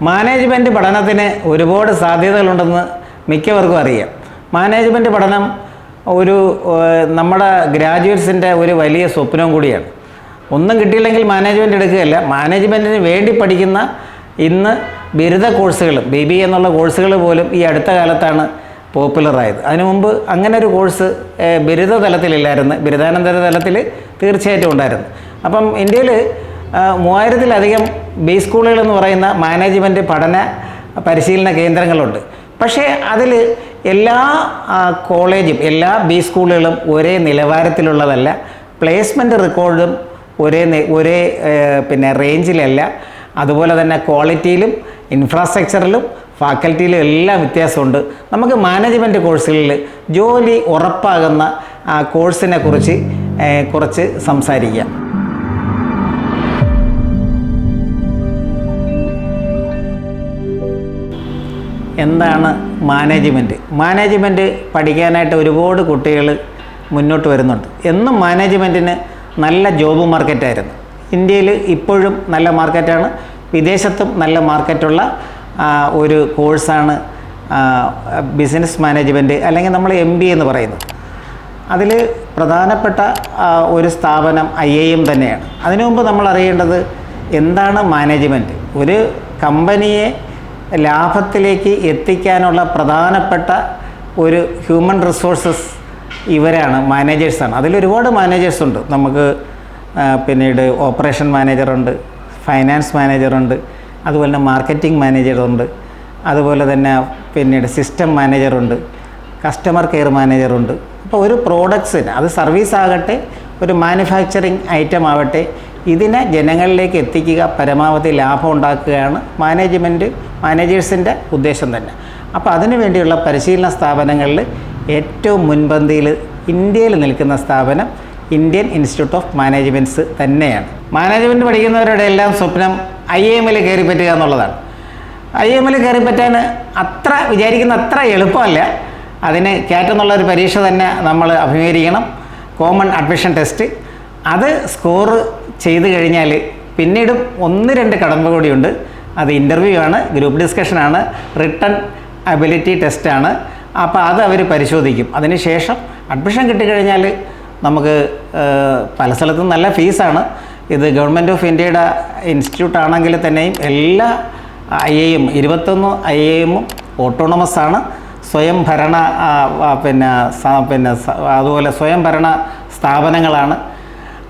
Management പഠനത്തിന് ഒരുപാട് സാധ്യതകളുണ്ടെന്ന് മിക്കവർക്കും അറിയാം. മാനേജ്മെൻറ്റ് പഠനം നമ്മുടെ ഗ്രാജുവേറ്റ്സിൻ്റെ ഒരു വലിയ സ്വപ്നവും കൂടിയാണ്. ഒന്നും കിട്ടിയില്ലെങ്കിൽ മാനേജ്മെൻറ്റ് എടുക്കുകയല്ല, മാനേജ്മെൻറ്റിന് വേണ്ടി പഠിക്കുന്ന ഇന്ന് ബിരുദ കോഴ്സുകളും BBA എന്നുള്ള കോഴ്സുകൾ പോലും ഈ അടുത്ത കാലത്താണ് പോപ്പുലറായത്. അതിനു മുമ്പ് അങ്ങനെ ഒരു കോഴ്സ് ബിരുദ തലത്തിലില്ലായിരുന്നു, ബിരുദാനന്തര തലത്തിൽ തീർച്ചയായിട്ടും ഉണ്ടായിരുന്നു. അപ്പം ഇന്ത്യയിൽ 3000-ലധികം ബി സ്കൂളുകളെന്ന് പറയുന്ന മാനേജ്മെൻറ്റ് പഠന പരിശീലന കേന്ദ്രങ്ങളുണ്ട്. പക്ഷേ അതിൽ എല്ലാ കോളേജും എല്ലാ ബി സ്കൂളുകളും ഒരേ നിലവാരത്തിലുള്ളതല്ല. പ്ലേസ്മെൻറ്റ് റെക്കോർഡും ഒരേ റേഞ്ചിലല്ല. അതുപോലെ തന്നെ ക്വാളിറ്റിയിലും ഇൻഫ്രാസ്ട്രക്ചറിലും ഫാക്കൽറ്റിയിലും എല്ലാം വ്യത്യാസമുണ്ട്. നമുക്ക് മാനേജ്മെൻറ്റ് കോഴ്സുകളിൽ ജോലി ഉറപ്പാകുന്ന കോഴ്സിനെ കുറിച്ച് കുറച്ച് സംസാരിക്കാം. എന്താണ് മാനേജ്മെൻറ്റ് പഠിക്കാനായിട്ട് ഒരുപാട് കുട്ടികൾ മുന്നോട്ട് വരുന്നുണ്ട്. എന്നും മാനേജ്മെൻറ്റിന് നല്ല ജോബ് മാർക്കറ്റായിരുന്നു. ഇന്ത്യയിൽ ഇപ്പോഴും നല്ല മാർക്കറ്റാണ്, വിദേശത്തും നല്ല മാർക്കറ്റുള്ള ഒരു കോഴ്സാണ് ബിസിനസ് മാനേജ്മെൻറ്റ്, അല്ലെങ്കിൽ നമ്മൾ MBA എന്ന് പറയുന്നത്. അതിൽ പ്രധാനപ്പെട്ട ഒരു സ്ഥാപനം IIM തന്നെയാണ്. അതിനു മുമ്പ് നമ്മൾ അറിയേണ്ടത് എന്താണ് മാനേജ്മെൻറ്റ്. ഒരു കമ്പനിയെ ലാഭത്തിലേക്ക് എത്തിക്കാനുള്ള പ്രധാനപ്പെട്ട ഒരു ഹ്യൂമൻ റിസോഴ്സസ് ഇവരാണ്, മാനേജേഴ്സാണ്. അതിലൊരുപാട് മാനേജേഴ്സുണ്ട്. നമുക്ക് പിന്നീട് ഓപ്പറേഷൻ മാനേജറുണ്ട്, ഫൈനാൻസ് മാനേജറുണ്ട്, അതുപോലെ തന്നെ മാർക്കറ്റിംഗ് മാനേജറുണ്ട്, അതുപോലെ തന്നെ പിന്നീട് സിസ്റ്റം മാനേജറുണ്ട്, കസ്റ്റമർ കെയർ മാനേജറുണ്ട്. അപ്പോൾ ഒരു പ്രോഡക്ട്സിന്, അത് സർവീസ് ആകട്ടെ ഒരു മാനുഫാക്ചറിങ് ഐറ്റം ആവട്ടെ, ഇതിനെ ജനങ്ങളിലേക്ക് എത്തിക്കുക, പരമാവധി ലാഭം ഉണ്ടാക്കുകയാണ് മാനേജേഴ്സിൻ്റെ ഉദ്ദേശം തന്നെ. അപ്പോൾ അതിനു വേണ്ടിയുള്ള പരിശീലന സ്ഥാപനങ്ങളിൽ ഏറ്റവും മുൻപന്തിയിൽ ഇന്ത്യയിൽ നിൽക്കുന്ന സ്ഥാപനം ഇന്ത്യൻ ഇൻസ്റ്റിറ്റ്യൂട്ട് ഓഫ് മാനേജ്മെൻറ്റ്സ് തന്നെയാണ്. മാനേജ്മെൻറ്റ് പഠിക്കുന്നവരുടെ എല്ലാം സ്വപ്നം IIM-ൽ കയറി പറ്റുക എന്നുള്ളതാണ്. IIM-ൽ കയറി പറ്റാൻ വിചാരിക്കുന്ന അത്ര എളുപ്പമല്ല. അതിന് CAT എന്നുള്ളൊരു പരീക്ഷ തന്നെ നമ്മൾ അഭിമുഖീകരിക്കണം, കോമൺ അഡ്മിഷൻ ടെസ്റ്റ്. അത് സ്കോർ ചെയ്ത് കഴിഞ്ഞാൽ പിന്നീടും 1-2 കടമ്പ കൂടിയുണ്ട്. അത് ഇൻ്റർവ്യൂ ആണ്, ഗ്രൂപ്പ് ഡിസ്കഷനാണ്, റിട്ടൺ അബിലിറ്റി ടെസ്റ്റാണ്. അപ്പോൾ അത് അവർ പരിശോധിക്കും. അതിന് ശേഷം അഡ്മിഷൻ കിട്ടിക്കഴിഞ്ഞാൽ നമുക്ക് പല സ്ഥലത്തും നല്ല ഫീസാണ്. ഇത് ഗവൺമെൻറ് ഓഫ് ഇന്ത്യയുടെ ഇൻസ്റ്റിറ്റ്യൂട്ട് ആണെങ്കിൽ തന്നെയും എല്ലാ IIM 21 IIM-ഉം ഓട്ടോണമസ് ആണ്, സ്വയംഭരണ അതുപോലെ സ്വയംഭരണ സ്ഥാപനങ്ങളാണ്.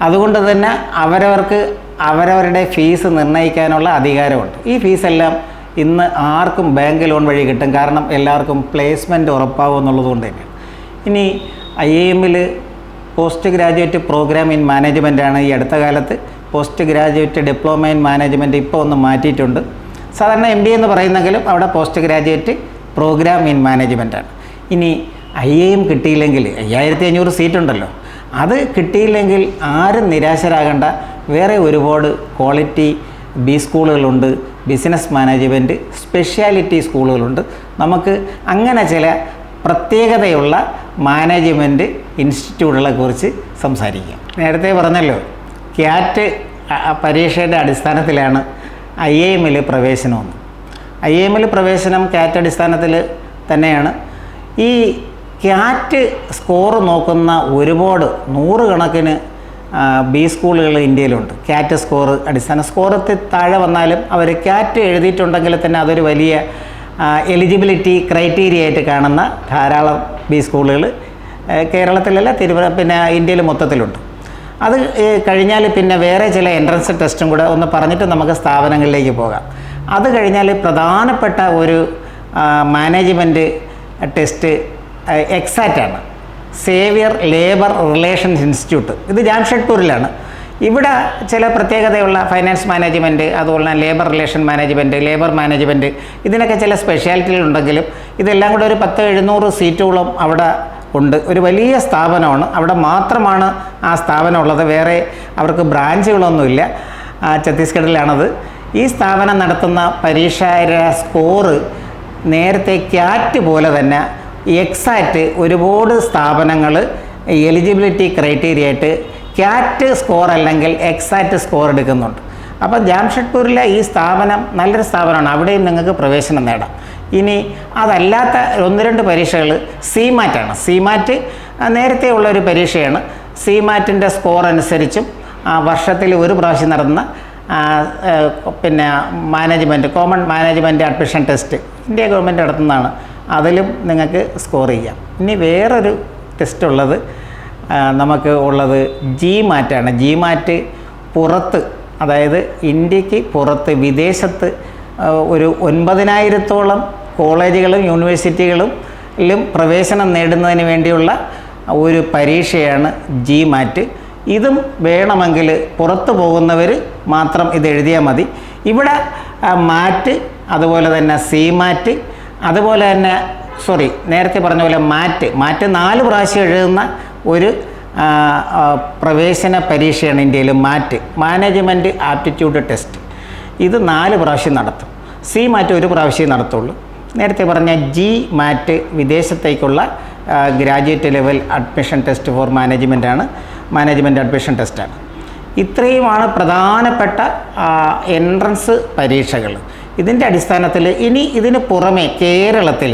അതുകൊണ്ട് തന്നെ അവരവരുടെ ഫീസ് നിർണ്ണയിക്കാനുള്ള അധികാരമുണ്ട്. ഈ ഫീസെല്ലാം ഇന്ന് ആർക്കും ബാങ്ക് ലോൺ വഴി കിട്ടും, കാരണം എല്ലാവർക്കും പ്ലേസ്മെൻറ്റ് ഉറപ്പാകും എന്നുള്ളതുകൊണ്ട് തന്നെയാണ്. ഇനി IIM-ൽ പോസ്റ്റ് ഗ്രാജുവേറ്റ് പ്രോഗ്രാം ഇൻ മാനേജ്മെൻറ്റാണ് ഈ അടുത്ത കാലത്ത്. Post graduate diploma in management ഇപ്പോൾ ഒന്ന് മാറ്റിയിട്ടുണ്ട്. സാധാരണ MBA എന്ന് പറയുന്നെങ്കിലും അവിടെ പോസ്റ്റ് ഗ്രാജുവേറ്റ് പ്രോഗ്രാം ഇൻ മാനേജ്മെൻറ്റാണ്. ഇനി IIM കിട്ടിയില്ലെങ്കിൽ 5500 സീറ്റുണ്ടല്ലോ, അത് കിട്ടിയില്ലെങ്കിൽ ആരും നിരാശരാകേണ്ട. വേറെ ഒരുപാട് ക്വാളിറ്റി ബി സ്കൂളുകളുണ്ട്, ബിസിനസ് മാനേജ്മെൻറ്റ് സ്പെഷ്യാലിറ്റി സ്കൂളുകളുണ്ട്. നമുക്ക് അങ്ങനെ ചില പ്രത്യേകതയുള്ള മാനേജ്മെൻറ്റ് ഇൻസ്റ്റിറ്റ്യൂട്ടുകളെ കുറിച്ച് സംസാരിക്കാം. നേരത്തെ പറഞ്ഞല്ലോ, CAT പരീക്ഷയുടെ അടിസ്ഥാനത്തിലാണ് IIM-ൽ പ്രവേശനമെന്ന്. IIM-ൽ പ്രവേശനം CAT അടിസ്ഥാനത്തിൽ തന്നെയാണ്. ഈ CAT സ്കോർ നോക്കുന്ന ഒരുപാട് 100 കണക്കിന് ബി സ്കൂളുകൾ ഇന്ത്യയിലുണ്ട്. CAT സ്കോർ അടിസ്ഥാന സ്കോറത്തിൽ താഴെ വന്നാലും അവർ CAT എഴുതിയിട്ടുണ്ടെങ്കിൽ തന്നെ അതൊരു വലിയ എലിജിബിലിറ്റി ക്രൈറ്റീരിയ ആയിട്ട് കാണുന്ന ധാരാളം ബി സ്കൂളുകൾ കേരളത്തിലല്ല, ഇന്ത്യയിൽ മൊത്തത്തിലുണ്ട്. അത് കഴിഞ്ഞാൽ പിന്നെ വേറെ ചില എൻട്രൻസ് ടെസ്റ്റും കൂടെ ഒന്ന് പറഞ്ഞിട്ട് നമുക്ക് സ്ഥാപനങ്ങളിലേക്ക് പോകാം. അത് കഴിഞ്ഞാൽ പ്രധാനപ്പെട്ട ഒരു മാനേജ്മെൻറ്റ് ടെസ്റ്റ് EXAT ആണ്, സേവിയർ ലേബർ റിലേഷൻസ് ഇൻസ്റ്റിറ്റ്യൂട്ട്. ഇത് ജാംഷഡ്പൂരിലാണ്. ഇവിടെ ചില പ്രത്യേകതയുള്ള ഫൈനാൻസ് മാനേജ്മെൻറ്റ്, അതുപോലെ തന്നെ ലേബർ മാനേജ്മെൻറ്റ് ഇതിനൊക്കെ ചില സ്പെഷ്യാലിറ്റികളുണ്ടെങ്കിലും ഇതെല്ലാം കൂടെ ഒരു 1000-700 സീറ്റോളം അവിടെ ഉണ്ട്. ഒരു വലിയ സ്ഥാപനമാണ്. അവിടെ മാത്രമാണ് ആ സ്ഥാപനം ഉള്ളത്, വേറെ അവർക്ക് ബ്രാഞ്ചുകളൊന്നുമില്ല. ഛത്തീസ്ഗഡിലാണത്. ഈ സ്ഥാപനം നടത്തുന്ന പരീക്ഷയുടെ സ്കോറ് നേരത്തെ CAT പോലെ തന്നെ EXAT ഒരുപാട് സ്ഥാപനങ്ങൾ എലിജിബിലിറ്റി ക്രൈറ്റീരിയ ആയിട്ട് CAT സ്കോർ അല്ലെങ്കിൽ EXAT സ്കോർ എടുക്കുന്നുണ്ട്. അപ്പം ജാംഷഡ്പൂരിലെ ഈ സ്ഥാപനം നല്ലൊരു സ്ഥാപനമാണ്, അവിടെയും നിങ്ങൾക്ക് പ്രവേശനം നേടാം. ഇനി അതല്ലാത്ത 1-2 പരീക്ഷകൾ സിമാറ്റാണ്. സിമാറ്റ് നേരത്തെ ഉള്ളൊരു പരീക്ഷയാണ്. സിമാറ്റിൻ്റെ സ്കോർ അനുസരിച്ചും വർഷത്തിൽ ഒരു പ്രാവശ്യം നടത്തുന്ന പിന്നെ management common management admission test India government നടത്തുന്നതാണ്. അതിലും നിങ്ങൾക്ക് സ്കോർ ചെയ്യാം. ഇനി വേറൊരു ടെസ്റ്റ് ഉള്ളത് നമുക്ക് ഉള്ളത് ജിമാറ്റാണ്. ജിമാറ്റ് പുറത്ത്, അതായത് ഇന്ത്യക്ക് പുറത്ത് വിദേശത്ത് ഒരു 9,000-ഓളം കോളേജുകളും യൂണിവേഴ്സിറ്റികളിലും പ്രവേശനം നേടുന്നതിന് വേണ്ടിയുള്ള ഒരു പരീക്ഷയാണ് ജിമാറ്റ്. ഇതും വേണമെങ്കിൽ പുറത്ത് പോകുന്നവർ മാത്രം ഇത് എഴുതിയാൽ മതി. ഇവിടെ മാറ്റ്, അതുപോലെ തന്നെ സിമാറ്റ്, അതുപോലെ തന്നെ നേരത്തെ പറഞ്ഞ പോലെ മാറ്റ് 4 പ്രാവശ്യം എഴുതുന്ന ഒരു പ്രവേശന പരീക്ഷയാണ് ഇന്ത്യയിൽ മാറ്റ്, മാനേജ്മെൻറ്റ് ആപ്റ്റിറ്റ്യൂഡ് ടെസ്റ്റ്. ഇത് 4 പ്രാവശ്യം നടത്തും. സിമാറ്റ് 1 പ്രാവശ്യമേ നടത്തുള്ളൂ. നേരത്തെ പറഞ്ഞ ജിമാറ്റ് വിദേശത്തേക്കുള്ള graduate level admission test for മാനേജ്മെൻറ്റാണ്, മാനേജ്മെൻറ്റ് അഡ്മിഷൻ ടെസ്റ്റാണ്. ഇത്രയുമാണ് പ്രധാനപ്പെട്ട എൻട്രൻസ് പരീക്ഷകൾ. ഇതിൻ്റെ അടിസ്ഥാനത്തിൽ ഇനി ഇതിന് പുറമെ കേരളത്തിൽ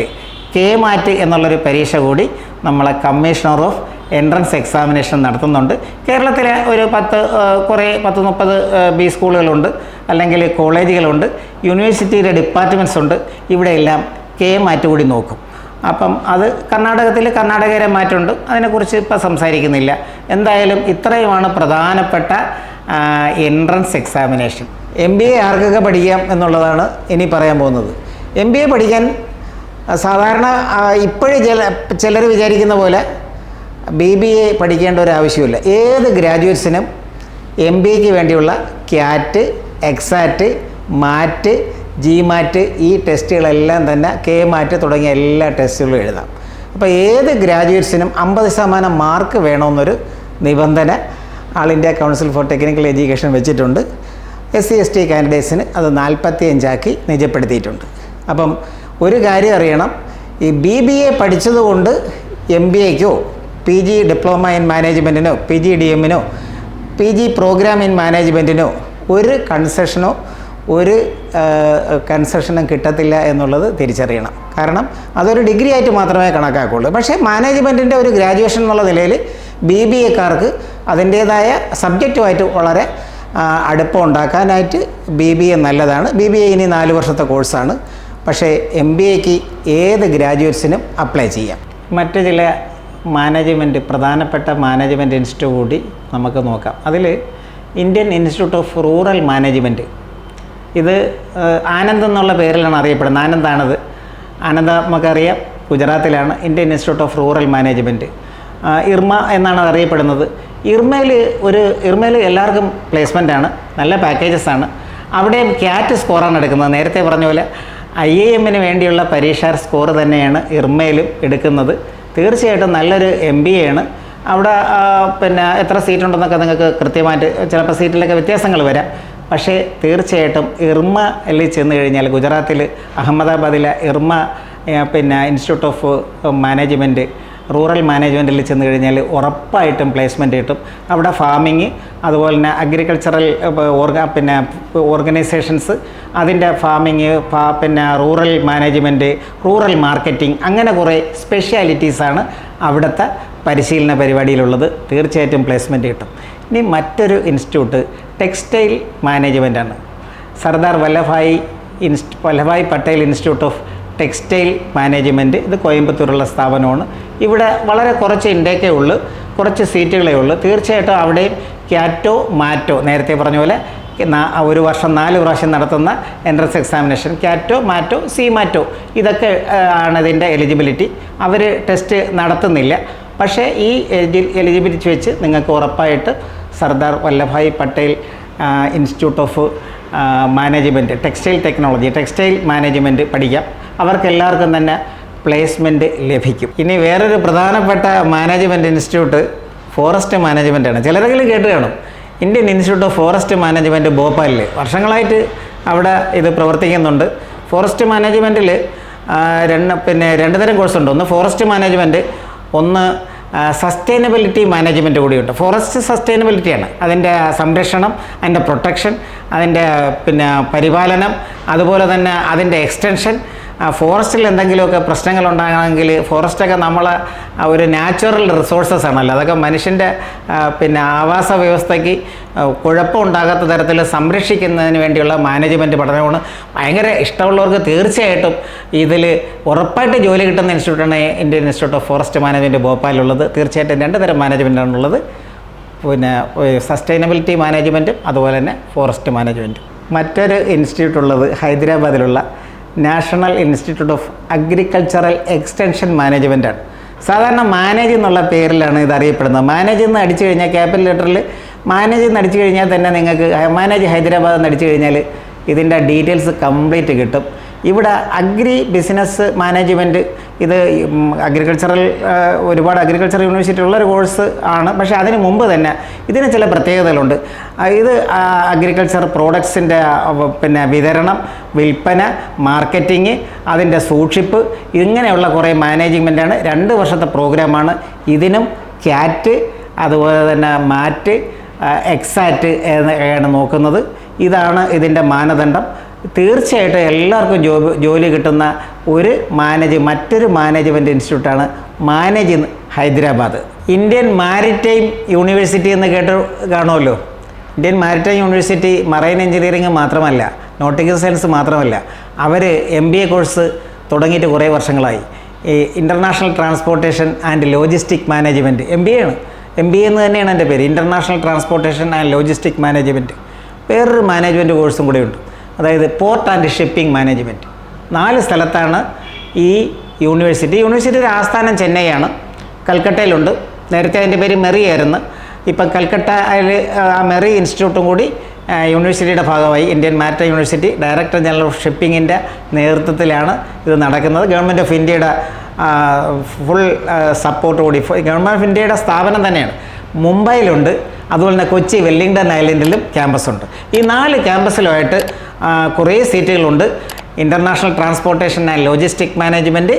കെ-മാറ്റ് എന്നുള്ളൊരു പരീക്ഷ കൂടി നമ്മളെ കമ്മീഷണർ ഓഫ് എൻട്രൻസ് എക്സാമിനേഷൻ നടത്തുന്നുണ്ട്. കേരളത്തിലെ ഒരു 10-30 ബി സ്കൂളുകളുണ്ട്, അല്ലെങ്കിൽ കോളേജുകളുണ്ട്, യൂണിവേഴ്സിറ്റിയുടെ ഡിപ്പാർട്ട്മെൻറ്റ്സ് ഉണ്ട്. ഇവിടെയെല്ലാം കെ-മാറ്റ് കൂടി നോക്കും. അപ്പം അത് കർണാടകയിലെ മാറ്റുണ്ട്, അതിനെക്കുറിച്ച് ഇപ്പോൾ സംസാരിക്കുന്നില്ല. എന്തായാലും ഇത്രയുമാണ് പ്രധാനപ്പെട്ട എൻട്രൻസ് എക്സാമിനേഷൻ. MBA ആർക്കൊക്കെ പഠിക്കാം എന്നുള്ളതാണ് ഇനി പറയാൻ പോകുന്നത്. MBA പഠിക്കാൻ സാധാരണ ഇപ്പോഴും ചിലർ വിചാരിക്കുന്ന പോലെ BBA പഠിക്കേണ്ട ഒരു ആവശ്യമില്ല. ഏത് ഗ്രാജുവേറ്റ്സിനും MBAക്ക് വേണ്ടിയുള്ള ക്യാറ്റ്, എക്സാറ്റ്, മാറ്റ്, ജിമാറ്റ് ഈ ടെസ്റ്റുകളെല്ലാം തന്നെ കെ-മാറ്റ് തുടങ്ങിയ എല്ലാ ടെസ്റ്റുകളും എഴുതാം. അപ്പോൾ ഏത് ഗ്രാജുവേറ്റ്സിനും 50% മാർക്ക് വേണമെന്നൊരു നിബന്ധന All India Council for Technical Education വെച്ചിട്ടുണ്ട്. SC/ST കാൻഡിഡേറ്റ്സിന് അത് 45 നിജപ്പെടുത്തിയിട്ടുണ്ട്. അപ്പം ഒരു കാര്യം അറിയണം, ഈ BBA പഠിച്ചതുകൊണ്ട് MBAക്കോ PG ഡിപ്ലോമ ഇൻ മാനേജ്മെൻറ്റിനോ PGDM-നോ PG പ്രോഗ്രാം ഇൻ മാനേജ്മെൻറ്റിനോ ഒരു കൺസെഷനും കിട്ടത്തില്ല എന്നുള്ളത് തിരിച്ചറിയണം. കാരണം അതൊരു ഡിഗ്രി ആയിട്ട് മാത്രമേ കണക്കാക്കുള്ളൂ. പക്ഷേ മാനേജ്മെൻറ്റിൻ്റെ ഒരു ഗ്രാജുവേഷൻ എന്നുള്ള നിലയിൽ BBAക്കാർക്ക് അതിൻ്റേതായ സബ്ജക്റ്റുമായിട്ട് വളരെ അടുപ്പം ഉണ്ടാക്കാനായിട്ട് BBA നല്ലതാണ്. BBA ഇനി 4 വർഷത്തെ കോഴ്സാണ്. പക്ഷേ MBAക്ക് ഏത് ഗ്രാജുവേറ്റ്സിനും അപ്ലൈ ചെയ്യാം. മറ്റ് ചില പ്രധാനപ്പെട്ട മാനേജ്മെൻറ്റ് ഇൻസ്റ്റിറ്റ്യൂട്ട് കൂടി നമുക്ക് നോക്കാം. അതിൽ Indian Institute of Rural Management, ഇത് ആനന്ദ് എന്നുള്ള പേരിലാണ് അറിയപ്പെടുന്നത്. ആനന്ദാണത്. ആനന്ദ നമുക്കറിയാം ഗുജറാത്തിലാണ്. Indian Institute of Rural Management, IRMA എന്നാണ് അത് അറിയപ്പെടുന്നത്. ഇർമയിൽ എല്ലാവർക്കും പ്ലേസ്മെൻറ്റാണ്, നല്ല പാക്കേജസാണ്. അവിടെയും ക്യാറ്റ് സ്കോറാണ് എടുക്കുന്നത്. നേരത്തെ പറഞ്ഞ പോലെ IIM-ന് വേണ്ടിയുള്ള പരീക്ഷാ സ്കോർ തന്നെയാണ് ഇർമയിലും എടുക്കുന്നത്. തീർച്ചയായിട്ടും നല്ലൊരു MBA ആണ്. അവിടെ എത്ര സീറ്റ് ഉണ്ടെന്നൊക്കെ നിങ്ങൾക്ക് കൃത്യമായിട്ട്, ചിലപ്പോൾ സീറ്റിലൊക്കെ വ്യത്യാസങ്ങൾ വരാം. പക്ഷേ തീർച്ചയായിട്ടും ഇർമയിൽ ചെന്ന് കഴിഞ്ഞാൽ, ഗുജറാത്തിൽ അഹമ്മദാബാദിലെ IRMA Institute of Management Rural മാനേജ്മെൻറ്റിൽ ചെന്ന് കഴിഞ്ഞാൽ ഉറപ്പായിട്ടും പ്ലേസ്മെൻറ്റ് കിട്ടും. അവിടെ ഫാമിങ്, അതുപോലെ തന്നെ അഗ്രികൾച്ചറൽ ഓർഗനൈസേഷൻസ്, അതിൻ്റെ farming, rural management, rural marketing, അങ്ങനെ കുറേ സ്പെഷ്യാലിറ്റീസാണ് അവിടുത്തെ പരിശീലന പരിപാടിയിലുള്ളത്. തീർച്ചയായിട്ടും പ്ലേസ്മെൻറ്റ് കിട്ടും. ഇനി മറ്റൊരു ഇൻസ്റ്റിറ്റ്യൂട്ട് ടെക്സ്റ്റൈൽ മാനേജ്മെൻറ്റാണ്. Sardar Vallabhbhai Patel institute of textile management. ഇത് കോയമ്പത്തൂരുള്ള സ്ഥാപനമാണ്. ഇവിടെ വളരെ കുറച്ച് ഇൻടേക്കേ ഉള്ളൂ, കുറച്ച് സീറ്റുകളേ ഉള്ളൂ. തീർച്ചയായിട്ടും അവിടെയും ക്യാറ്റോ മാറ്റോ, നേരത്തെ പറഞ്ഞ പോലെ ഒരു വർഷം 4 പ്രാവശ്യം നടത്തുന്ന എൻട്രൻസ് എക്സാമിനേഷൻ, ക്യാറ്റോ മാറ്റോ സിമാറ്റോ, ഇതൊക്കെ ആണ് ഇതിൻ്റെ എലിജിബിലിറ്റി. അവർ ടെസ്റ്റ് നടത്തുന്നില്ല. പക്ഷേ ഈ എലിജിബിലിറ്റി വെച്ച് നിങ്ങൾക്ക് ഉറപ്പായിട്ട് Sardar Vallabhbhai Patel institute of management, textile technology, textile management പഠിക്കാം. അവർക്കെല്ലാവർക്കും തന്നെ പ്ലേസ്മെൻറ്റ് ലഭിക്കും. ഇനി വേറൊരു പ്രധാനപ്പെട്ട മാനേജ്മെൻറ്റ് ഇൻസ്റ്റിറ്റ്യൂട്ട് ഫോറസ്റ്റ് മാനേജ്മെൻറ്റാണ്. ചിലരെങ്കിലും കേട്ട് കാണും. Indian Institute of Forest management ഭോപ്പാലിൽ വർഷങ്ങളായിട്ട് അവിടെ ഇത് പ്രവർത്തിക്കുന്നുണ്ട്. ഫോറസ്റ്റ് മാനേജ്മെൻറ്റിൽ 2 തരം കോഴ്സുണ്ട്. ഒന്ന് ഫോറസ്റ്റ് മാനേജ്മെൻറ്റ്, ഒന്ന് സസ്റ്റൈനബിലിറ്റി മാനേജ്മെൻറ്റ് കൂടിയുണ്ട്. ഫോറസ്റ്റ് സസ്റ്റൈനബിലിറ്റിയാണ് അതിൻ്റെ സംരക്ഷണം, അതിൻ്റെ പ്രൊട്ടക്ഷൻ, അതിൻ്റെ പരിപാലനം, അതുപോലെ തന്നെ അതിൻ്റെ എക്സ്റ്റൻഷൻ. ഫോറസ്റ്റിൽ എന്തെങ്കിലുമൊക്കെ പ്രശ്നങ്ങളുണ്ടാകണമെങ്കിൽ ഫോറസ്റ്റൊക്കെ നമ്മൾ ഒരു നാച്ചുറൽ റിസോഴ്സസ് ആണല്ലോ, അതൊക്കെ മനുഷ്യൻ്റെ ആവാസ വ്യവസ്ഥയ്ക്ക് കുഴപ്പമുണ്ടാകാത്ത തരത്തിൽ സംരക്ഷിക്കുന്നതിന് വേണ്ടിയുള്ള മാനേജ്മെൻറ്റ് പഠനമാണ്. ഭയങ്കര ഇഷ്ടമുള്ളവർക്ക് തീർച്ചയായിട്ടും ഇതിൽ ഉറപ്പായിട്ട് ജോലി കിട്ടുന്ന ഇൻസ്റ്റിറ്റ്യൂട്ടാണ് Indian Institute of Forest Management ഭോപ്പാലുള്ളത്. തീർച്ചയായിട്ടും 2 തരം മാനേജ്മെൻറ്റാണുള്ളത്, സസ്റ്റൈനബിലിറ്റി മാനേജ്മെൻറ്റും അതുപോലെ തന്നെ ഫോറസ്റ്റ് മാനേജ്മെൻറ്റും. മറ്റൊരു ഇൻസ്റ്റിറ്റ്യൂട്ട് ഉള്ളത് ഹൈദരാബാദിലുള്ള National Institute of Agricultural Extension മാനേജ്മെൻറ്റാണ്. സാധാരണ മാനേജ് എന്നുള്ള പേരിലാണ് ഇത് അറിയപ്പെടുന്നത്. മാനേജ് എന്ന് അടിച്ചു കഴിഞ്ഞാൽ ക്യാപിറ്റൽ ലെറ്ററിൽ മാനേജ് എന്ന് അടിച്ചു കഴിഞ്ഞാൽ തന്നെ നിങ്ങൾക്ക് മാനേജ് ഹൈദരാബാദ് എന്ന് അടിച്ചു കഴിഞ്ഞാൽ ഇതിൻ്റെ ഡീറ്റെയിൽസ് കംപ്ലീറ്റ് കിട്ടും. ഇവിടെ അഗ്രി ബിസിനസ് മാനേജ്മെൻറ്റ്, ഇത് അഗ്രികൾച്ചറൽ ഒരുപാട് അഗ്രികൾച്ചർ യൂണിവേഴ്സിറ്റി ഉള്ളൊരു കോഴ്സ് ആണ്. പക്ഷേ അതിന് മുമ്പ് തന്നെ ഇതിന് ചില പ്രത്യേകതകളുണ്ട്. ഇത് അഗ്രികൾച്ചർ പ്രോഡക്ട്സിൻ്റെ വിതരണം, വിൽപ്പന, മാർക്കറ്റിങ്, അതിൻ്റെ സൂക്ഷിപ്പ്, ഇങ്ങനെയുള്ള കുറേ മാനേജ്മെൻറ്റാണ്. 2 വർഷത്തെ പ്രോഗ്രാമാണ്. ഇതിനും ക്യാറ്റ് അതുപോലെ തന്നെ മാറ്റ്, എക്സാറ്റ് ആണ് നോക്കുന്നത്. ഇതാണ് ഇതിൻ്റെ മാനദണ്ഡം. തീർച്ചയായിട്ടും എല്ലാവർക്കും ജോലി കിട്ടുന്ന മറ്റൊരു മാനേജ്മെൻറ്റ് ഇൻസ്റ്റിറ്റ്യൂട്ടാണ് manage Hyderabad. Indian Maritime University എന്ന് കാണുമല്ലോ. Indian Maritime University marine engineering മാത്രമല്ല, നോട്ടിക്കൽ സയൻസ് മാത്രമല്ല, അവർ MBA കോഴ്സ് തുടങ്ങിയിട്ട് കുറേ വർഷങ്ങളായി. ഈ international transportation and logistic management MBA ആണ്. MBA എന്ന് തന്നെയാണ് എൻ്റെ പേര്, international transportation and logistic management. വേറൊരു മാനേജ്മെൻറ്റ് കോഴ്സും കൂടെ ഉണ്ട്, അതായത് പോർട്ട് ആൻഡ് ഷിപ്പിംഗ് മാനേജ്മെൻറ്റ്. 4 സ്ഥലത്താണ് ഈ യൂണിവേഴ്സിറ്റിയുടെ ആസ്ഥാനം ചെന്നൈയാണ്. കൽക്കട്ടയിലുണ്ട്. നേരത്തെ അതിൻ്റെ പേര് മെറി ആയിരുന്നു. ഇപ്പം കൽക്കട്ടയിൽ മെറി ഇൻസ്റ്റിറ്റ്യൂട്ടും കൂടി യൂണിവേഴ്സിറ്റിയുടെ ഭാഗമായി. Indian Maritime University director general of ഷിപ്പിങ്ങിൻ്റെ നേതൃത്വത്തിലാണ് ഇത് നടക്കുന്നത്. ഗവൺമെൻറ് ഓഫ് ഇന്ത്യയുടെ ഫുൾ സപ്പോർട്ട് കൂടി. ഗവൺമെൻറ് ഓഫ് ഇന്ത്യയുടെ സ്ഥാപനം തന്നെയാണ്. മുംബൈയിലുണ്ട്, അതുപോലെ തന്നെ കൊച്ചി, വെല്ലിംഗ്ടൺ ഐലൻഡിലും ക്യാമ്പസുണ്ട്. ഈ 4 ക്യാമ്പസിലുമായിട്ട് കുറേ സീറ്റുകളുണ്ട്. International transportation and logistic management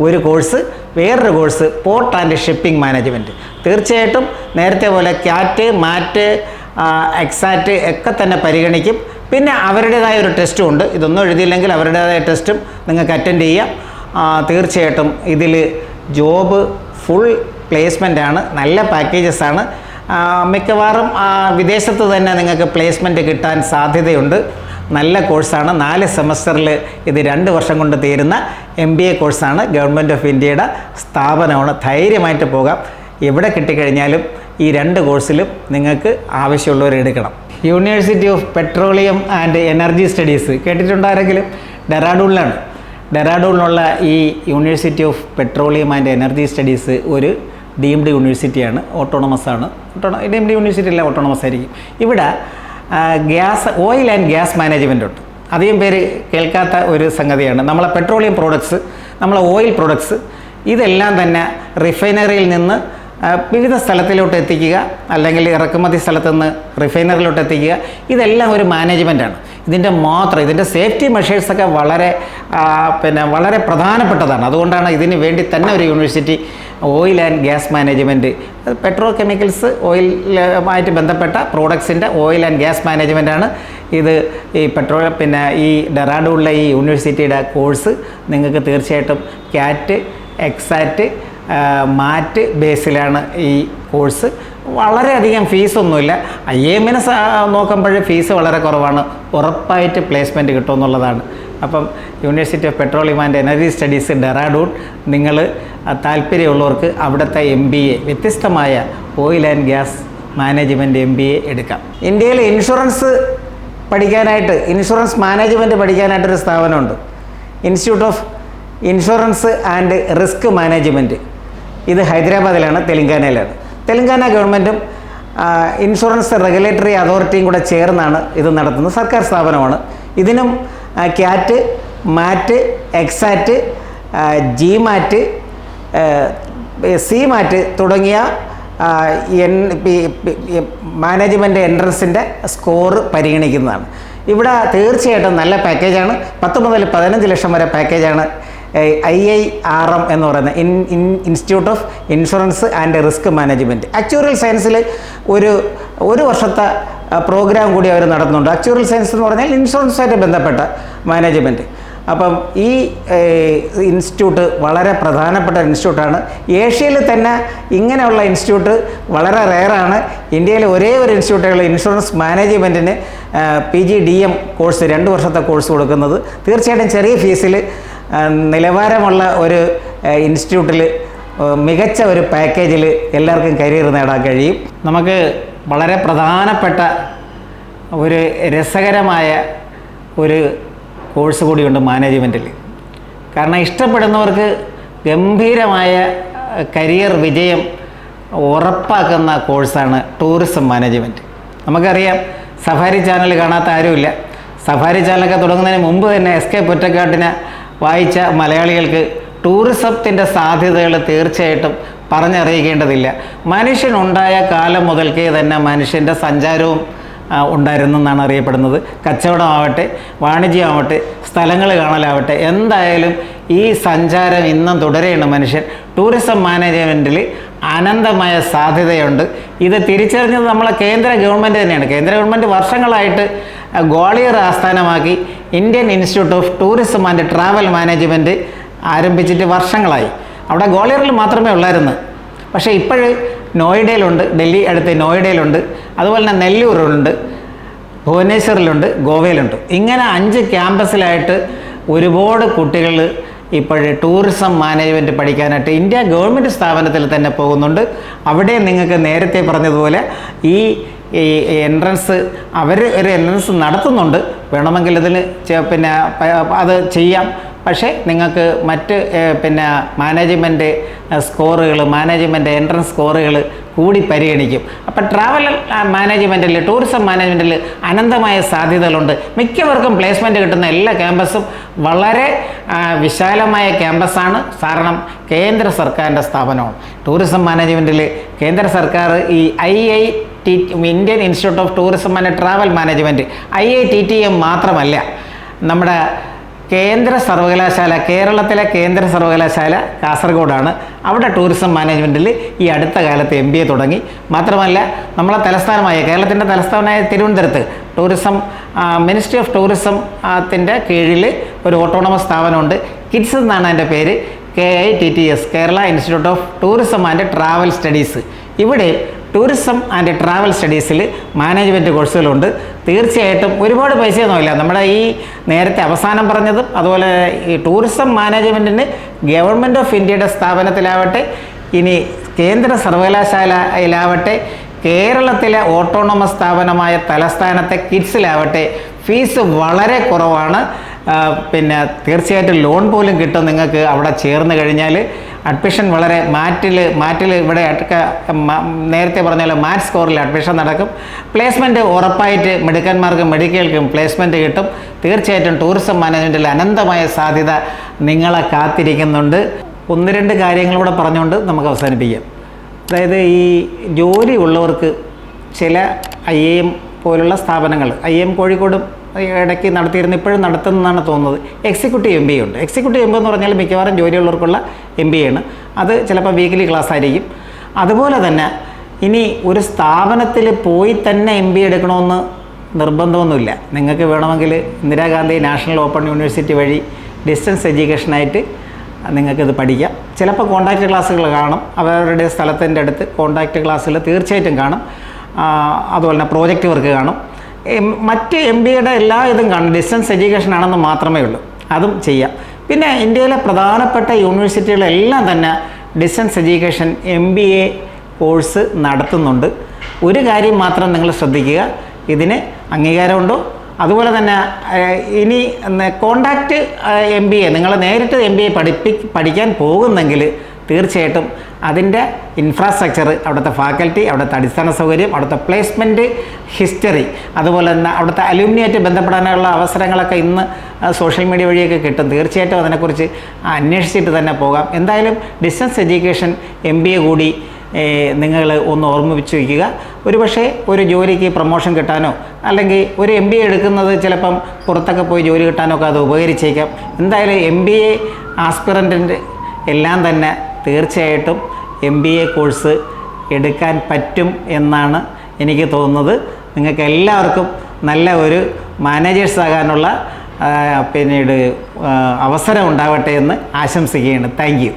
ഒരു കോഴ്സ്, വേറൊരു course port and shipping management. തീർച്ചയായിട്ടും നേരത്തെ പോലെ ക്യാറ്റ്, മാറ്റ്, എക്സാറ്റ് ഒക്കെ തന്നെ പരിഗണിക്കും. പിന്നെ അവരുടേതായ ഒരു ടെസ്റ്റും ഉണ്ട്. ഇതൊന്നും എഴുതിയില്ലെങ്കിൽ അവരുടേതായ ടെസ്റ്റും നിങ്ങൾക്ക് അറ്റൻഡ് ചെയ്യാം. തീർച്ചയായിട്ടും ഇതിൽ ജോബ് ഫുൾ പ്ലേസ്മെൻ്റാണ്, നല്ല പാക്കേജസാണ്. മിക്കവാറും വിദേശത്ത് തന്നെ നിങ്ങൾക്ക് പ്ലേസ്മെൻറ്റ് കിട്ടാൻ സാധ്യതയുണ്ട്. നല്ല കോഴ്സാണ്. 4 സെമസ്റ്ററിൽ ഇത് 2 വർഷം കൊണ്ട് തീരുന്ന MBA കോഴ്സാണ്. ഗവൺമെൻറ് ഓഫ് ഇന്ത്യയുടെ സ്ഥാപനമാണ്. ധൈര്യമായിട്ട് പോകാം. എവിടെ കിട്ടിക്കഴിഞ്ഞാലും ഈ 2 കോഴ്സിലും നിങ്ങൾക്ക് ആവശ്യമുള്ളവർ എടുക്കണം. University of Petroleum and Energy Studies കേട്ടിട്ടുണ്ടാരെങ്കിലും ഡെറാഡൂണിലാണ്. ഡെറാഡൂണിലുള്ള ഈ University of Petroleum and Energy Studies ഒരു ഡീംഡ് യൂണിവേഴ്സിറ്റിയാണ്, ഓട്ടോണമസ് ആണ്. ഡീംഡ് യൂണിവേഴ്സിറ്റി എല്ലാം ഓട്ടോണമസ് ആയിരിക്കും. ഇവിടെ ഓയിൽ ആൻഡ് ഗ്യാസ് മാനേജ്മെൻ്റ് ഉണ്ട്. അധികം പേര് കേൾക്കാത്ത ഒരു സംഗതിയാണ്. നമ്മളെ പെട്രോളിയം പ്രോഡക്ട്സ്, നമ്മളെ ഓയിൽ പ്രോഡക്ട്സ്, ഇതെല്ലാം തന്നെ റിഫൈനറിയിൽ നിന്ന് വിവിധ സ്ഥലത്തിലോട്ട് എത്തിക്കുക, അല്ലെങ്കിൽ ഇറക്കുമതി സ്ഥലത്തു നിന്ന് റിഫൈനറിലോട്ട് എത്തിക്കുക, ഇതെല്ലാം ഒരു മാനേജ്മെൻറ്റാണ്. ഇതിൻ്റെ സേഫ്റ്റി മെഷേഴ്സൊക്കെ വളരെ പ്രധാനപ്പെട്ടതാണ്. അതുകൊണ്ടാണ് ഇതിന് വേണ്ടി തന്നെ ഒരു university oil and gas management, petrochemicals, ഓയിലുമായിട്ട് ബന്ധപ്പെട്ട പ്രോഡക്ട്സിൻ്റെ ഓയിൽ ആൻഡ് ഗ്യാസ് മാനേജ്മെൻറ്റാണ് ഇത്. ഈ ഡെറാഡൂണിലെ ഈ യൂണിവേഴ്സിറ്റിയുടെ കോഴ്സ് നിങ്ങൾക്ക് തീർച്ചയായിട്ടും ക്യാറ്റ്, എക്സാറ്റ്, മാറ്റ് ബേസിലാണ് ഈ കോഴ്സ്. വളരെയധികം ഫീസൊന്നുമില്ല. IIM-നെ നോക്കുമ്പോൾ ഫീസ് വളരെ കുറവാണ്. ഉറപ്പായിട്ട് പ്ലേസ്മെൻറ്റ് കിട്ടുമെന്നുള്ളതാണ്. അപ്പം University of Petroleum and Energy Studies Dehradun, നിങ്ങൾ താല്പര്യമുള്ളവർക്ക് അവിടുത്തെ MBA, വ്യത്യസ്തമായ oil and gas management MBA എടുക്കാം. ഇന്ത്യയിൽ ഇൻഷുറൻസ് മാനേജ്മെൻറ്റ് പഠിക്കാനായിട്ടൊരു സ്ഥാപനമുണ്ട്, Institute of Insurance and Risk Management. ഇത് ഹൈദരാബാദിലാണ്, തെലങ്കാനയിലാണ്. തെലങ്കാന ഗവൺമെൻറ്റും ഇൻഷുറൻസ് റെഗുലേറ്ററി അതോറിറ്റിയും കൂടെ ചേർന്നാണ് ഇത് നടത്തുന്നത്. സർക്കാർ സ്ഥാപനമാണ്. ഇതിനും ക്യാറ്റ്, മാറ്റ്, എക്സാറ്റ്, GMAT, CMAT തുടങ്ങിയ മാനേജ്മെൻറ്റ് എൻട്രൻസിൻ്റെ സ്കോർ പരിഗണിക്കുന്നതാണ്. ഇവിടെ തീർച്ചയായിട്ടും നല്ല പാക്കേജാണ്. 10 മുതൽ 15 ലക്ഷം വരെ പാക്കേജാണ് IIRM എന്ന് പറയുന്ന institute of Insurance and Risk management. Actuarial സയൻസിൽ ഒരു വർഷത്തെ പ്രോഗ്രാം കൂടി അവർ നടത്തുന്നുണ്ട്. ആക്ച്വറിയൽ സയൻസ് എന്ന് പറഞ്ഞാൽ ഇൻഷുറൻസുമായിട്ട് ബന്ധപ്പെട്ട മാനേജ്മെൻറ്റ്. അപ്പം ഈ ഇൻസ്റ്റിറ്റ്യൂട്ട് വളരെ പ്രധാനപ്പെട്ട ഇൻസ്റ്റിറ്റ്യൂട്ടാണ്. ഏഷ്യയിൽ തന്നെ ഇങ്ങനെയുള്ള ഇൻസ്റ്റിറ്റ്യൂട്ട് വളരെ റെയറാണ്. ഇന്ത്യയിൽ ഒരേ ഒരു ഇൻസ്റ്റിറ്റ്യൂട്ടുകൾ ഇൻഷുറൻസ് മാനേജ്മെൻറ്റിന് PGDM കോഴ്സ് 2 വർഷത്തെ കോഴ്സ് കൊടുക്കുന്നത്. തീർച്ചയായിട്ടും ചെറിയ ഫീസിൽ നിലവാരമുള്ള ഒരു ഇൻസ്റ്റിറ്റ്യൂട്ടിൽ മികച്ച ഒരു പാക്കേജിൽ എല്ലാവർക്കും കരിയർ നേടാൻ കഴിയും. നമുക്ക് വളരെ പ്രധാനപ്പെട്ട ഒരു രസകരമായ ഒരു കോഴ്സ് കൂടിയുണ്ട് മാനേജ്മെൻറ്റിൽ. കാരണം ഇഷ്ടപ്പെടുന്നവർക്ക് ഗംഭീരമായ കരിയർ വിജയം ഉറപ്പാക്കുന്ന കോഴ്സാണ് ടൂറിസം മാനേജ്മെൻറ്റ്. നമുക്കറിയാം, സഫാരി ചാനൽ കാണാത്ത ആരുമില്ല. സഫാരി ചാനലൊക്കെ തുടങ്ങുന്നതിന് മുമ്പ് തന്നെ SK പൊറ്റക്കാട്ടിനെ വായിച്ച മലയാളികൾക്ക് ടൂറിസത്തിൻ്റെ സാധ്യതകൾ തീർച്ചയായിട്ടും പറഞ്ഞറിയിക്കേണ്ടതില്ല. മനുഷ്യനുണ്ടായ കാലം മുതൽക്കേ തന്നെ മനുഷ്യൻ്റെ സഞ്ചാരവും ഉണ്ടായിരുന്നു എന്നാണ് അറിയപ്പെടുന്നത്. കച്ചവടമാവട്ടെ, വാണിജ്യമാവട്ടെ, സ്ഥലങ്ങൾ കാണലാവട്ടെ, എന്തായാലും ഈ സഞ്ചാരം ഇന്നും തുടരെയുണ്ട്. മനുഷ്യൻ ടൂറിസം മാനേജ്മെൻറ്റിൽ അനന്തമായ സാധ്യതയുണ്ട്. ഇത് തിരിച്ചറിഞ്ഞത് നമ്മളെ കേന്ദ്ര ഗവൺമെൻറ് തന്നെയാണ്. കേന്ദ്ര ഗവൺമെൻറ് വർഷങ്ങളായിട്ട് ഗ്വാളിയർ ആസ്ഥാനമാക്കി Indian Institute of Tourism and Travel Management ആരംഭിച്ചിട്ട് വർഷങ്ങളായി. അവിടെ ഗ്വാളിയറിൽ മാത്രമേ ഉള്ളായിരുന്നു. പക്ഷേ ഇപ്പോൾ നോയിഡയിലുണ്ട്, ഡൽഹി അടുത്ത് നോയിഡയിലുണ്ട്, അതുപോലെ തന്നെ നെല്ലൂരിലുണ്ട്, ഭുവനേശ്വറിലുണ്ട്, ഗോവയിലുണ്ട്. ഇങ്ങനെ 5 ക്യാമ്പസിലായിട്ട് ഒരുപാട് കുട്ടികൾ ഇപ്പോൾ ടൂറിസം മാനേജ്മെൻറ്റ് പഠിക്കാനായിട്ട് ഇന്ത്യ ഗവൺമെൻറ് സ്ഥാപനത്തിൽ തന്നെ പോകുന്നുണ്ട്. അവിടെ നിങ്ങൾക്ക് നേരത്തെ പറഞ്ഞതുപോലെ ഈ എൻട്രൻസ് അവർ ഒരു എൻട്രൻസ് നടത്തുന്നുണ്ട്. വേണമെങ്കിൽ ഇതിന് പിന്നെ അത് ചെയ്യാം. പക്ഷേ നിങ്ങൾക്ക് മറ്റ് മാനേജ്മെൻറ്റ് സ്കോറുകൾ, മാനേജ്മെൻറ്റ് എൻട്രൻസ് സ്കോറുകൾ കൂടി പരിഗണിക്കും. അപ്പം ട്രാവൽ മാനേജ്മെൻറ്റിൽ, ടൂറിസം മാനേജ്മെൻറ്റിൽ അനന്തമായ സാധ്യതകളുണ്ട്. മിക്കവർക്കും പ്ലേസ്മെൻറ്റ് കിട്ടുന്ന എല്ലാ ക്യാമ്പസും വളരെ വിശാലമായ ക്യാമ്പസാണ്. കാരണം കേന്ദ്ര സർക്കാരിൻ്റെ സ്ഥാപനമാണ്. ടൂറിസം മാനേജ്മെൻറ്റിൽ കേന്ദ്ര സർക്കാർ ഈ Indian Institute of Tourism and Travel management IITTM മാത്രമല്ല, നമ്മുടെ കേന്ദ്ര സർവകലാശാല, കേരളത്തിലെ കേന്ദ്ര സർവകലാശാല കാസർഗോഡാണ്. അവിടെ ടൂറിസം മാനേജ്മെൻറ്റിൽ ഈ അടുത്ത കാലത്ത് MBA തുടങ്ങി. മാത്രമല്ല, നമ്മളെ തലസ്ഥാനമായ കേരളത്തിൻ്റെ തലസ്ഥാനമായ തിരുവനന്തപുരത്ത് ടൂറിസം മിനിസ്ട്രി ഓഫ് ടൂറിസത്തിൻ്റെ കീഴിൽ ഒരു ഓട്ടോണമസ് സ്ഥാപനമുണ്ട്. കിഡ്സ് എന്നാണ് അതിൻ്റെ പേര്. KITTS, Kerala institute of Tourism and travel studies. ഇവിടെ ടൂറിസം ആൻഡ് ട്രാവൽ സ്റ്റഡീസിൽ മാനേജ്മെൻറ്റ് കോഴ്സുകളുണ്ട്. തീർച്ചയായിട്ടും ഒരുപാട് പൈസയൊന്നുമില്ല. നമ്മുടെ ഈ നേരത്തെ അവസാനം പറഞ്ഞതും അതുപോലെ ഈ ടൂറിസം മാനേജ്മെൻറ്റിന് ഗവൺമെൻറ് ഓഫ് ഇന്ത്യയുടെ സ്ഥാപനത്തിലാവട്ടെ, ഇനി കേന്ദ്ര സർവകലാശാലയിലാവട്ടെ, കേരളത്തിലെ ഓട്ടോണമസ് സ്ഥാപനമായ തലസ്ഥാനത്തെ കിഡ്സിലാവട്ടെ ഫീസ് വളരെ കുറവാണ്. തീർച്ചയായിട്ടും ലോൺ പോലും കിട്ടും നിങ്ങൾക്ക് അവിടെ ചേർന്ന് കഴിഞ്ഞാൽ. അഡ്മിഷൻ വളരെ മാറ്റിൽ ഇവിടെ നേരത്തെ പറഞ്ഞ മാറ്റ് സ്കോറിൽ അഡ്മിഷൻ നടക്കും. പ്ലേസ്മെൻറ്റ് ഉറപ്പായിട്ട് മിടുക്കന്മാർക്കും മെഡിക്കൽക്കും പ്ലേസ്മെൻറ്റ് കിട്ടും. തീർച്ചയായിട്ടും ടൂറിസം മാനേജ്മെൻറ്റിൽ അനന്തമായ സാധ്യത നിങ്ങളെ കാത്തിരിക്കുന്നുണ്ട്. 1-2 കാര്യങ്ങളൂടെ പറഞ്ഞുകൊണ്ട് നമുക്ക് അവസാനിപ്പിക്കാം. അതായത് ഈ ജോലി ഉള്ളവർക്ക് ചില IIM പോലുള്ള സ്ഥാപനങ്ങൾ, IIM കോഴിക്കോടും ഇടയ്ക്ക് നടത്തിയിരുന്ന, ഇപ്പോഴും നടത്തുന്നതാണ് തോന്നുന്നത്, എക്സിക്യൂട്ടീവ് MBA ഉണ്ട്. എക്സിക്യൂട്ടീവ് MBA എന്ന് പറഞ്ഞാൽ മിക്കവാറും ജോലിയുള്ളവർക്കുള്ള MBA ആണ്. അത് ചിലപ്പോൾ വീക്കിലി ക്ലാസ് ആയിരിക്കും. അതുപോലെ തന്നെ ഇനി ഒരു സ്ഥാപനത്തിൽ പോയി തന്നെ MBA എടുക്കണമെന്ന് നിർബന്ധമൊന്നുമില്ല. നിങ്ങൾക്ക് വേണമെങ്കിൽ ഇന്ദിരാഗാന്ധി നാഷണൽ ഓപ്പൺ യൂണിവേഴ്സിറ്റി വഴി ഡിസ്റ്റൻസ് എഡ്യൂക്കേഷനായിട്ട് നിങ്ങൾക്കിത് പഠിക്കാം. ചിലപ്പോൾ കോൺടാക്റ്റ് ക്ലാസ്സുകൾ കാണും. അവരുടെ സ്ഥലത്തിൻ്റെ അടുത്ത് കോൺടാക്റ്റ് ക്ലാസ്സുകൾ തീർച്ചയായിട്ടും കാണും. അതുപോലെ തന്നെ പ്രോജക്റ്റ് വർക്ക് കാണും. മറ്റ് MBAയുടെ എല്ലാ ഇതും കാണും. ഡിസ്റ്റൻസ് എഡ്യൂക്കേഷൻ ആണെന്ന് മാത്രമേ ഉള്ളൂ. അതും ചെയ്യാം. പിന്നെ ഇന്ത്യയിലെ പ്രധാനപ്പെട്ട യൂണിവേഴ്സിറ്റികളെല്ലാം തന്നെ ഡിസ്റ്റൻസ് എഡ്യൂക്കേഷൻ MBA കോഴ്സ് നടത്തുന്നുണ്ട്. ഒരു കാര്യം മാത്രം നിങ്ങൾ ശ്രദ്ധിക്കുക, ഇതിന് അംഗീകാരമുണ്ടോ. അതുപോലെ തന്നെ ഇനി കോണ്ടാക്റ്റ് MBA നിങ്ങൾ നേരിട്ട് MBA പഠിക്കാൻ പോകുന്നെങ്കിൽ തീർച്ചയായിട്ടും അതിൻ്റെ ഇൻഫ്രാസ്ട്രക്ചർ, അവിടുത്തെ ഫാക്കൽറ്റി, അവിടുത്തെ അടിസ്ഥാന സൗകര്യം, അവിടുത്തെ പ്ലേസ്മെൻറ്റ് ഹിസ്റ്ററി, അതുപോലെ തന്നെ അവിടുത്തെ അലൂമിനിയായിട്ട് ബന്ധപ്പെടാനുള്ള അവസരങ്ങളൊക്കെ ഇന്ന് സോഷ്യൽ മീഡിയ വഴിയൊക്കെ കിട്ടും. തീർച്ചയായിട്ടും അതിനെക്കുറിച്ച് അന്വേഷിച്ചിട്ട് തന്നെ പോകാം. എന്തായാലും ഡിസ്റ്റൻസ് എഡ്യൂക്കേഷൻ MBA കൂടി നിങ്ങൾ ഒന്ന് ഓർമ്മിപ്പിച്ച് വയ്ക്കുക. ഒരുപക്ഷെ ഒരു ജോലിക്ക് പ്രൊമോഷൻ കിട്ടാനോ അല്ലെങ്കിൽ ഒരു MBA എടുക്കുന്നത് ചിലപ്പം പുറത്തൊക്കെ പോയി ജോലി കിട്ടാനോ ഒക്കെ അത് ഉപകരിച്ചേക്കാം. എന്തായാലും MBA ആസ്പിറൻറ്റിൻ്റെ എല്ലാം തന്നെ തീർച്ചയായിട്ടും MBA കോഴ്സ് എടുക്കാൻ പറ്റും എന്നാണ് എനിക്ക് തോന്നുന്നത്. നിങ്ങൾക്ക് എല്ലാവർക്കും നല്ല ഒരു മാനേജേഴ്സ് ആകാനുള്ള പിന്നീട് അവസരം ഉണ്ടാവട്ടെ എന്ന് ആശംസിക്കുകയാണ്. Thank you.